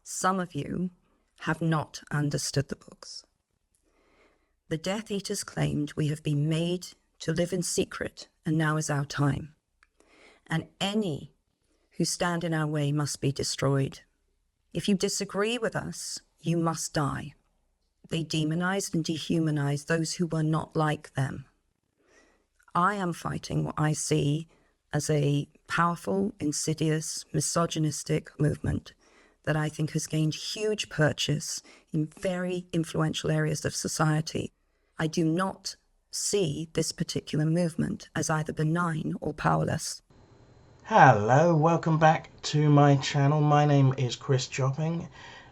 Some of you have not understood the books. The Death Eaters claimed we have been made to live in secret, and now is our time. And any who stand in our way must be destroyed. If you disagree with us, you must die. They demonized and dehumanized those who were not like them. I am fighting what I see as a powerful, insidious, misogynistic movement that I think has gained huge purchase in very influential areas of society. I do not see this particular movement as either benign or powerless. Hello, welcome back to my channel. My name is Chris Chopping,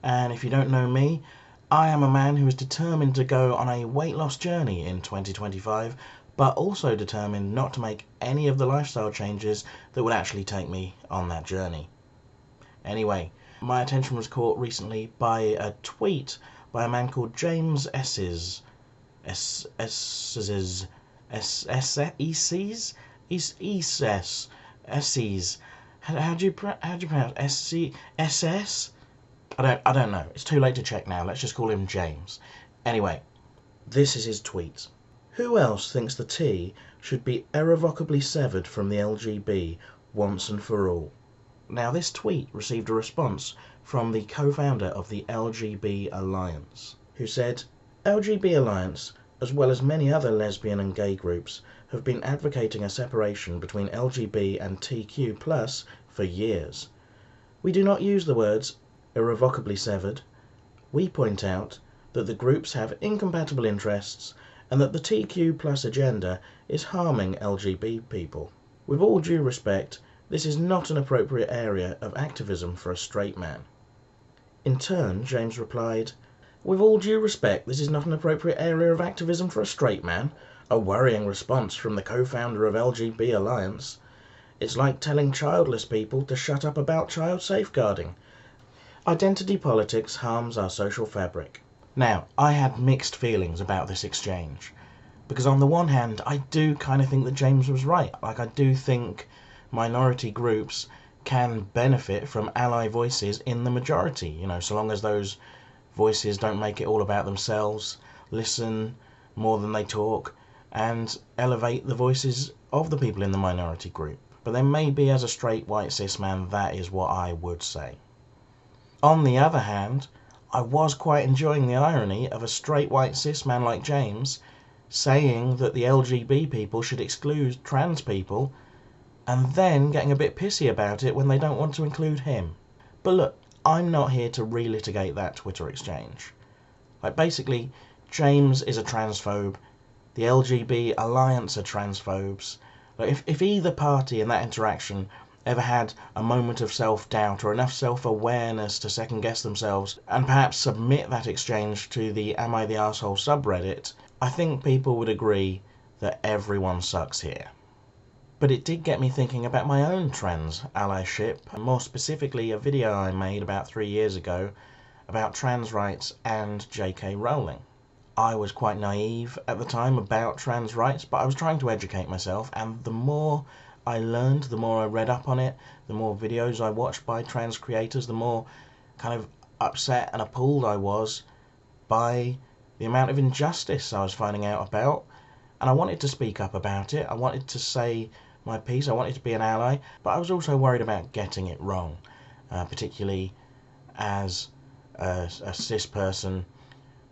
and if you don't know me, I am a man who is determined to go on a weight loss journey in 2025, but also determined not to make any of the lifestyle changes that would actually take me on that journey. Anyway, my attention was caught recently by a tweet by a man called James Esses. Esses. How do you pronounce SS? I don't know. It's too late to check now. Let's just call him James. Anyway, this is his tweet. Who else thinks the T should be irrevocably severed from the LGB once and for all? Now, this tweet received a response from the co-founder of the LGB Alliance, who said, LGB Alliance, as well as many other lesbian and gay groups, have been advocating a separation between LGB and TQ+ for years. We do not use the words irrevocably severed. We point out that the groups have incompatible interests and that the TQ+ agenda is harming LGB people. With all due respect, this is not an appropriate area of activism for a straight man. In turn, James replied, with all due respect, this is not an appropriate area of activism for a straight man. A worrying response from the co-founder of LGB Alliance. It's like telling childless people to shut up about child safeguarding. Identity politics harms our social fabric. Now, I had mixed feelings about this exchange, because on the one hand, I do kind of think that James was right. Like, I do think minority groups can benefit from ally voices in the majority, you know, so long as those voices don't make it all about themselves, listen more than they talk, and elevate the voices of the people in the minority group. But then maybe as a straight white cis man, that is what I would say. On the other hand, I was quite enjoying the irony of a straight white cis man like James saying that the LGB people should exclude trans people, and then getting a bit pissy about it when they don't want to include him. But look, I'm not here to relitigate that Twitter exchange. Like, basically, James is a transphobe, the LGB Alliance are transphobes. Like, if either party in that interaction ever had a moment of self-doubt or enough self-awareness to second-guess themselves and perhaps submit that exchange to the Am I the Arsehole subreddit, I think people would agree that everyone sucks here. But it did get me thinking about my own trans allyship, and more specifically a video I made about 3 years ago about trans rights and JK Rowling. I was quite naive at the time about trans rights, but I was trying to educate myself, and the more I learned, the more I read up on it, the more videos I watched by trans creators, the more kind of upset and appalled I was by the amount of injustice I was finding out about, and I wanted to speak up about it. I wanted to say my piece, I wanted to be an ally, but I was also worried about getting it wrong, particularly as a cis person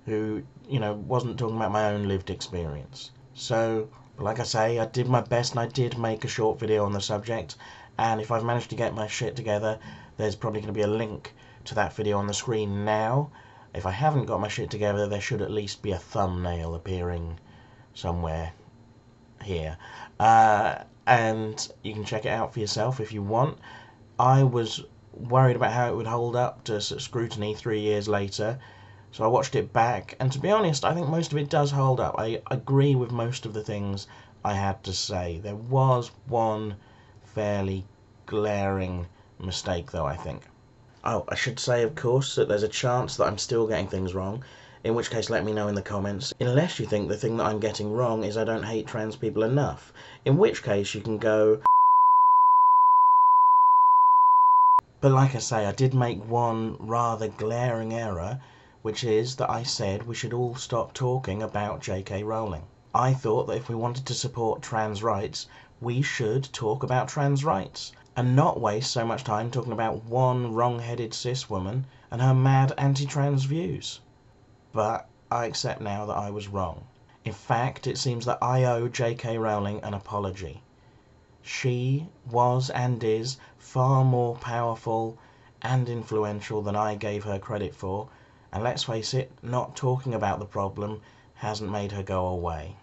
who, you know, wasn't talking about my own lived experience. So, like I say, I did my best and I did make a short video on the subject, and if I've managed to get my shit together, there's probably going to be a link to that video on the screen now. If I haven't got my shit together, there should at least be a thumbnail appearing somewhere here. And you can check it out for yourself if you want. I was worried about how it would hold up to scrutiny 3 years later, so I watched it back, and to be honest, I think most of it does hold up. I agree with most of the things I had to say. There was one fairly glaring mistake, though, I think. Oh, I should say, of course, that there's a chance that I'm still getting things wrong, in which case let me know in the comments, unless you think the thing that I'm getting wrong is I don't hate trans people enough, in which case you can go. But like I say, I did make one rather glaring error, which is that I said we should all stop talking about JK Rowling. I thought that if we wanted to support trans rights, we should talk about trans rights, and not waste so much time talking about one wrong-headed cis woman and her mad anti-trans views. But I accept now that I was wrong. In fact, it seems that I owe JK Rowling an apology. She was and is far more powerful and influential than I gave her credit for, and let's face it, not talking about the problem hasn't made her go away.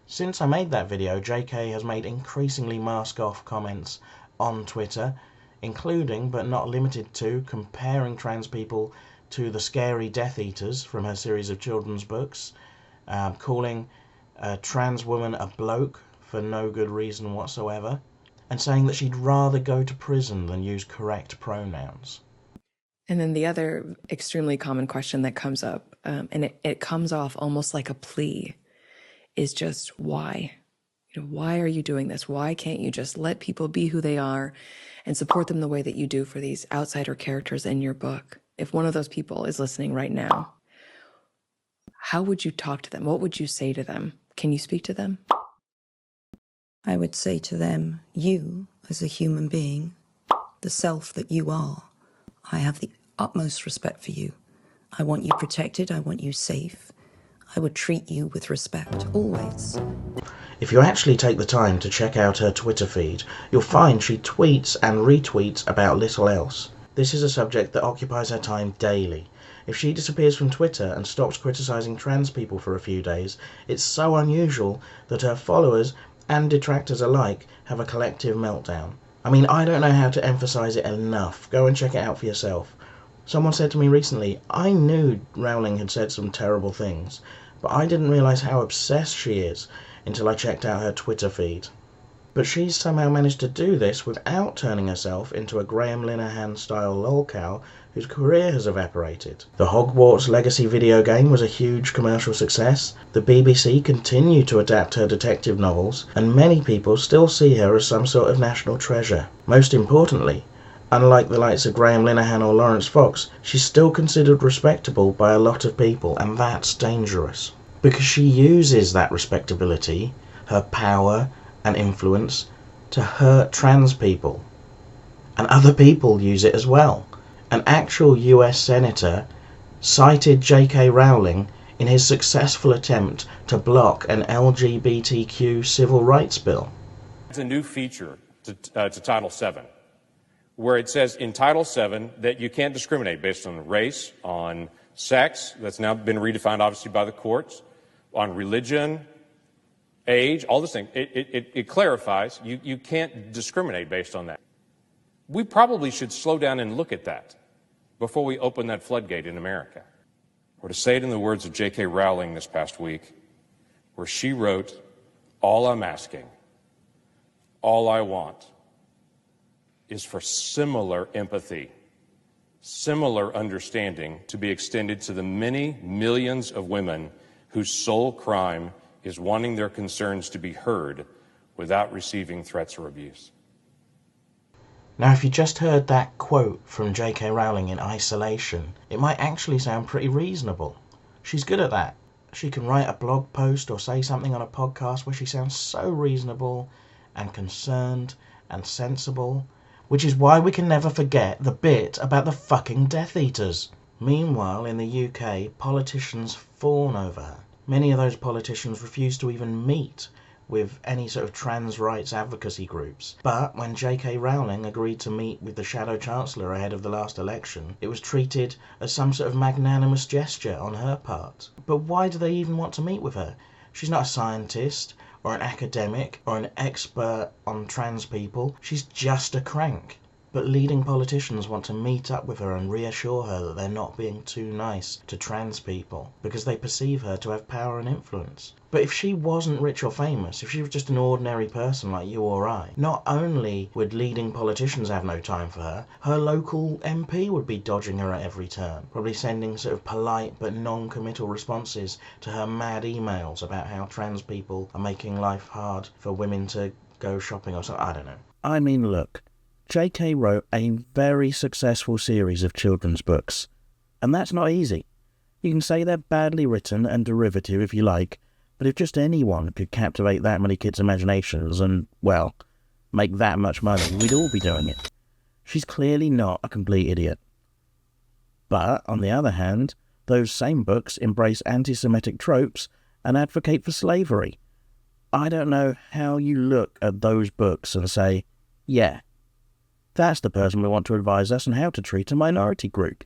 Since I made that video, JK has made increasingly mask-off comments on Twitter, including, but not limited to, comparing trans people to the scary Death Eaters from her series of children's books, calling a trans woman a bloke for no good reason whatsoever, and saying that she'd rather go to prison than use correct pronouns. And then the other extremely common question that comes up, and it comes off almost like a plea, is just why? Why are you doing this? Why can't you just let people be who they are and support them the way that you do for these outsider characters in your book? If one of those people is listening right now, how would you talk to them? What would you say to them? Can you speak to them? I would say to them, you, as a human being, the self that you are, I have the utmost respect for you. I want you protected. I want you safe. I would treat you with respect, always. If you actually take the time to check out her Twitter feed, you'll find she tweets and retweets about little else. This is a subject that occupies her time daily. If she disappears from Twitter and stops criticising trans people for a few days, it's so unusual that her followers and detractors alike have a collective meltdown. I mean, I don't know how to emphasise it enough. Go and check it out for yourself. Someone said to me recently, I knew Rowling had said some terrible things, but I didn't realise how obsessed she is until I checked out her Twitter feed. But she's somehow managed to do this without turning herself into a Graham Linehan-style lolcow whose career has evaporated. The Hogwarts Legacy video game was a huge commercial success, the BBC continued to adapt her detective novels, and many people still see her as some sort of national treasure. Most importantly, unlike the likes of Graham Linehan or Lawrence Fox, she's still considered respectable by a lot of people, and that's dangerous. Because she uses that respectability, her power and influence, to hurt trans people. And other people use it as well. An actual US senator cited JK Rowling in his successful attempt to block an LGBTQ civil rights bill. It's a new feature to Title VII, where it says in Title VII that you can't discriminate based on race, on sex, that's now been redefined obviously by the courts, on religion, age, all this thing. It clarifies you can't discriminate based on that. We probably should slow down and look at that before we open that floodgate in America. Or to say it in the words of JK Rowling this past week, where she wrote, all I'm asking, all I want, is for similar empathy, similar understanding to be extended to the many millions of women whose sole crime is wanting their concerns to be heard without receiving threats or abuse. Now, if you just heard that quote from JK Rowling in isolation, it might actually sound pretty reasonable. She's good at that. She can write a blog post or say something on a podcast where she sounds so reasonable and concerned and sensible, which is why we can never forget the bit about the fucking Death Eaters. Meanwhile, in the UK, politicians fawn over her. Many of those politicians refuse to even meet with any sort of trans rights advocacy groups. But when JK Rowling agreed to meet with the Shadow Chancellor ahead of the last election, it was treated as some sort of magnanimous gesture on her part. But why do they even want to meet with her? She's not a scientist, or an academic, or an expert on trans people. She's just a crank. But leading politicians want to meet up with her and reassure her that they're not being too nice to trans people, because they perceive her to have power and influence. But if she wasn't rich or famous, if she was just an ordinary person like you or I, not only would leading politicians have no time for her, her local MP would be dodging her at every turn, probably sending sort of polite but non-committal responses to her mad emails about how trans people are making life hard for women to go shopping or something. I don't know. I mean, look, JK wrote a very successful series of children's books, and that's not easy. You can say they're badly written and derivative if you like, but if just anyone could captivate that many kids' imaginations and, well, make that much money, we'd all be doing it. She's clearly not a complete idiot. But, on the other hand, those same books embrace anti-Semitic tropes and advocate for slavery. I don't know how you look at those books and say, yeah, that's the person we want to advise us on how to treat a minority group.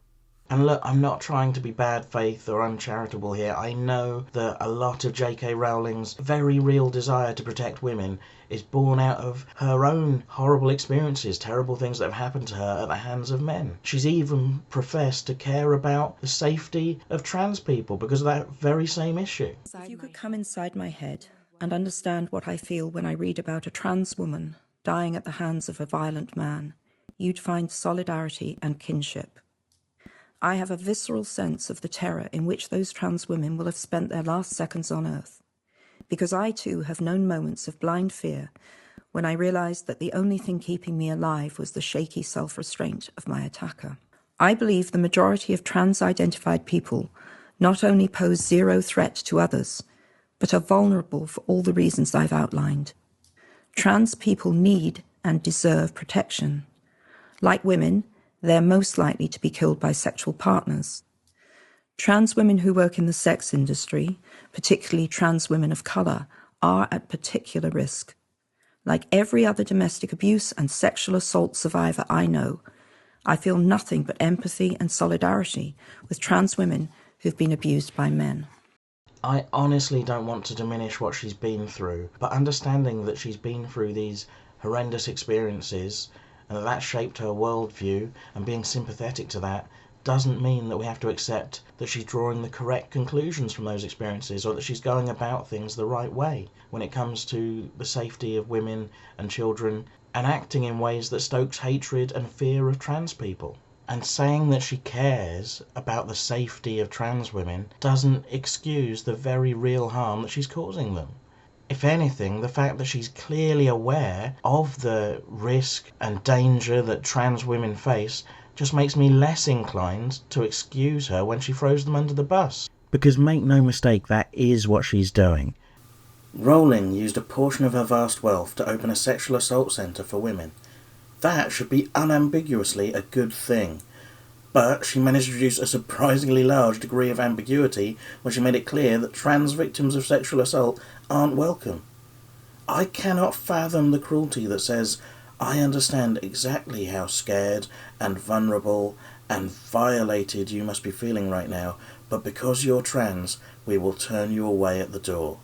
And look, I'm not trying to be bad faith or uncharitable here. I know that a lot of JK Rowling's very real desire to protect women is born out of her own horrible experiences, terrible things that have happened to her at the hands of men. She's even professed to care about the safety of trans people because of that very same issue. If you could come inside my head and understand what I feel when I read about a trans woman dying at the hands of a violent man, you'd find solidarity and kinship. I have a visceral sense of the terror in which those trans women will have spent their last seconds on Earth, because I too have known moments of blind fear when I realised that the only thing keeping me alive was the shaky self-restraint of my attacker. I believe the majority of trans-identified people not only pose zero threat to others, but are vulnerable for all the reasons I've outlined. Trans people need and deserve protection. Like women, they're most likely to be killed by sexual partners. Trans women who work in the sex industry, particularly trans women of colour, are at particular risk. Like every other domestic abuse and sexual assault survivor I know, I feel nothing but empathy and solidarity with trans women who've been abused by men. I honestly don't want to diminish what she's been through, but understanding that she's been through these horrendous experiences and that shaped her worldview, and being sympathetic to that doesn't mean that we have to accept that she's drawing the correct conclusions from those experiences or that she's going about things the right way when it comes to the safety of women and children and acting in ways that stokes hatred and fear of trans people. And saying that she cares about the safety of trans women doesn't excuse the very real harm that she's causing them. If anything, the fact that she's clearly aware of the risk and danger that trans women face just makes me less inclined to excuse her when she throws them under the bus. Because make no mistake, that is what she's doing. Rowling used a portion of her vast wealth to open a sexual assault centre for women. That should be unambiguously a good thing. But she managed to produce a surprisingly large degree of ambiguity when she made it clear that trans victims of sexual assault aren't welcome. I cannot fathom the cruelty that says, I understand exactly how scared and vulnerable and violated you must be feeling right now, but because you're trans, we will turn you away at the door.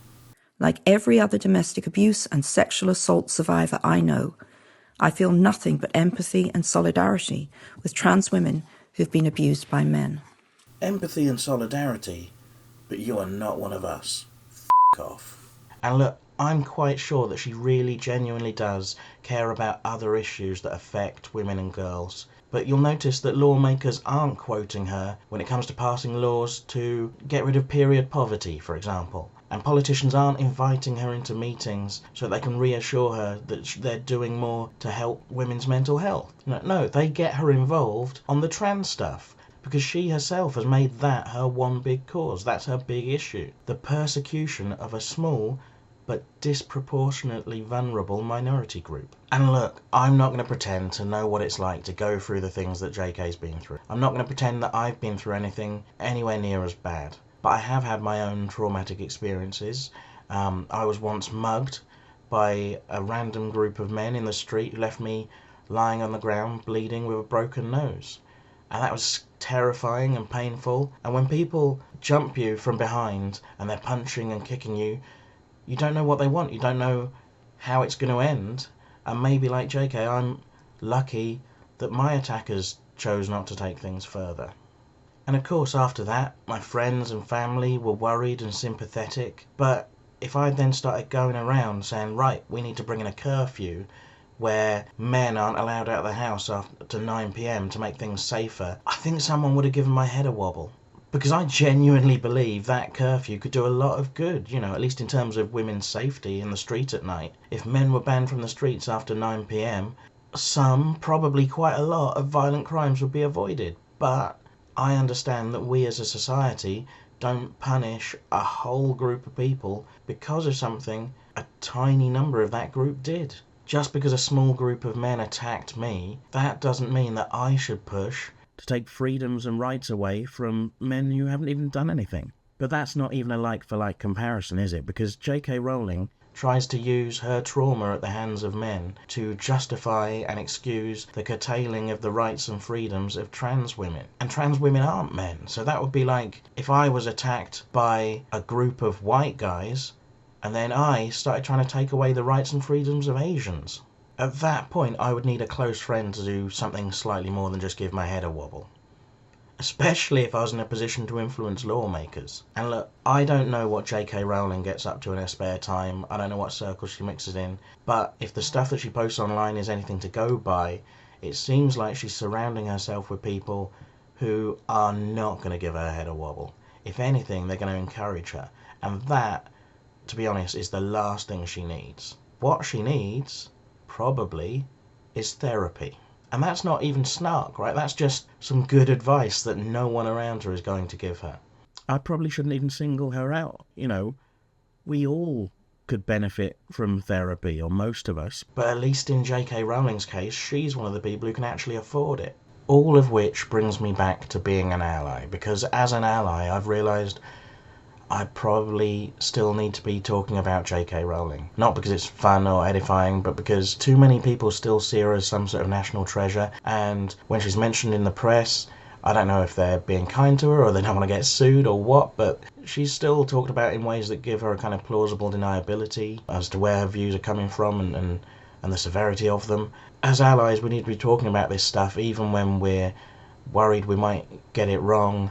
Like every other domestic abuse and sexual assault survivor I know, I feel nothing but empathy and solidarity with trans women who've been abused by men. Empathy and solidarity, but you are not one of us. F*** off. And look, I'm quite sure that she really genuinely does care about other issues that affect women and girls. But you'll notice that lawmakers aren't quoting her when it comes to passing laws to get rid of period poverty, for example. And politicians aren't inviting her into meetings so they can reassure her that they're doing more to help women's mental health. No, they get her involved on the trans stuff because she herself has made that her one big cause. That's her big issue. The persecution of a small but disproportionately vulnerable minority group. And look, I'm not going to pretend to know what it's like to go through the things that JK's been through. I'm not going to pretend that I've been through anything anywhere near as bad. But I have had my own traumatic experiences. I was once mugged by a random group of men in the street who left me lying on the ground bleeding with a broken nose. And that was terrifying and painful. And when people jump you from behind and they're punching and kicking you, you don't know what they want. You don't know how it's going to end. And maybe like JK, I'm lucky that my attackers chose not to take things further. And of course after that, my friends and family were worried and sympathetic. But if I then started going around saying, right, we need to bring in a curfew where men aren't allowed out of the house after 9 p.m. to make things safer, I think someone would have given my head a wobble. Because I genuinely believe that curfew could do a lot of good, at least in terms of women's safety in the street at night. If men were banned from the streets after 9 p.m, some, probably quite a lot, of violent crimes would be avoided. But I understand that we as a society don't punish a whole group of people because of something a tiny number of that group did. Just because a small group of men attacked me, that doesn't mean that I should push to take freedoms and rights away from men who haven't even done anything. But that's not even a like-for-like comparison, is it? Because JK Rowling tries to use her trauma at the hands of men to justify and excuse the curtailing of the rights and freedoms of trans women. And trans women aren't men. So that would be like if I was attacked by a group of white guys and then I started trying to take away the rights and freedoms of Asians. At that point, I would need a close friend to do something slightly more than just give my head a wobble. Especially if I was in a position to influence lawmakers. And look, I don't know what JK Rowling gets up to in her spare time. I don't know what circles she mixes in. But if the stuff that she posts online is anything to go by, it seems like she's surrounding herself with people who are not going to give her head a wobble. If anything, they're going to encourage her. And that, to be honest, is the last thing she needs. What she needs, probably, is therapy. And that's not even snark, right? That's just some good advice that no one around her is going to give her. I probably shouldn't even single her out. You know, we all could benefit from therapy, or most of us. But at least in JK Rowling's case, she's one of the people who can actually afford it. All of which brings me back to being an ally, because as an ally, I've realised I probably still need to be talking about JK Rowling. Not because it's fun or edifying, but because too many people still see her as some sort of national treasure, and when she's mentioned in the press, I don't know if they're being kind to her or they don't want to get sued or what, but she's still talked about in ways that give her a kind of plausible deniability as to where her views are coming from and the severity of them. As allies, we need to be talking about this stuff even when we're worried we might get it wrong,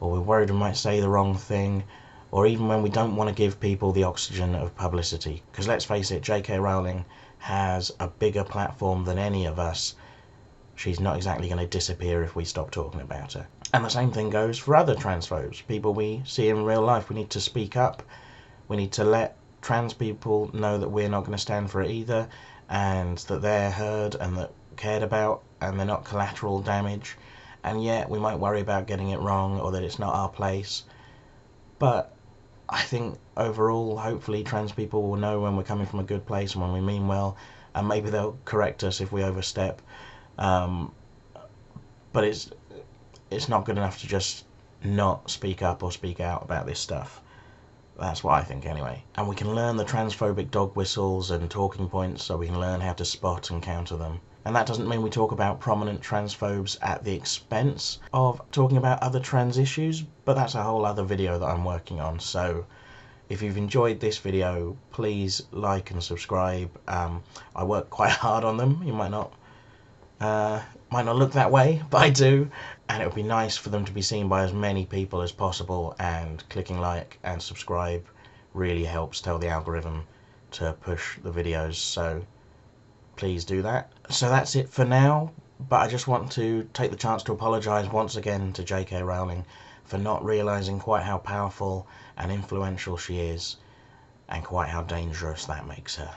or we're worried we might say the wrong thing, or even when we don't want to give people the oxygen of publicity. Because let's face it, JK Rowling has a bigger platform than any of us. She's not exactly going to disappear if we stop talking about her. And the same thing goes for other transphobes, people we see in real life. We need to speak up. We need to let trans people know that we're not going to stand for it either, and that they're heard and that cared about, and they're not collateral damage. And yet we might worry about getting it wrong or that it's not our place. But I think overall, hopefully, trans people will know when we're coming from a good place and when we mean well, and maybe they'll correct us if we overstep. But it's not good enough to just not speak up or speak out about this stuff. That's what I think anyway. And we can learn the transphobic dog whistles and talking points so we can learn how to spot and counter them. And that doesn't mean we talk about prominent transphobes at the expense of talking about other trans issues, but that's a whole other video that I'm working on. So if you've enjoyed this video, please like and subscribe. I work quite hard on them. You might not look that way, but I do. And it would be nice for them to be seen by as many people as possible, and clicking like and subscribe really helps tell the algorithm to push the videos. So please do that. So that's it for now, but I just want to take the chance to apologise once again to JK Rowling for not realising quite how powerful and influential she is, and quite how dangerous that makes her.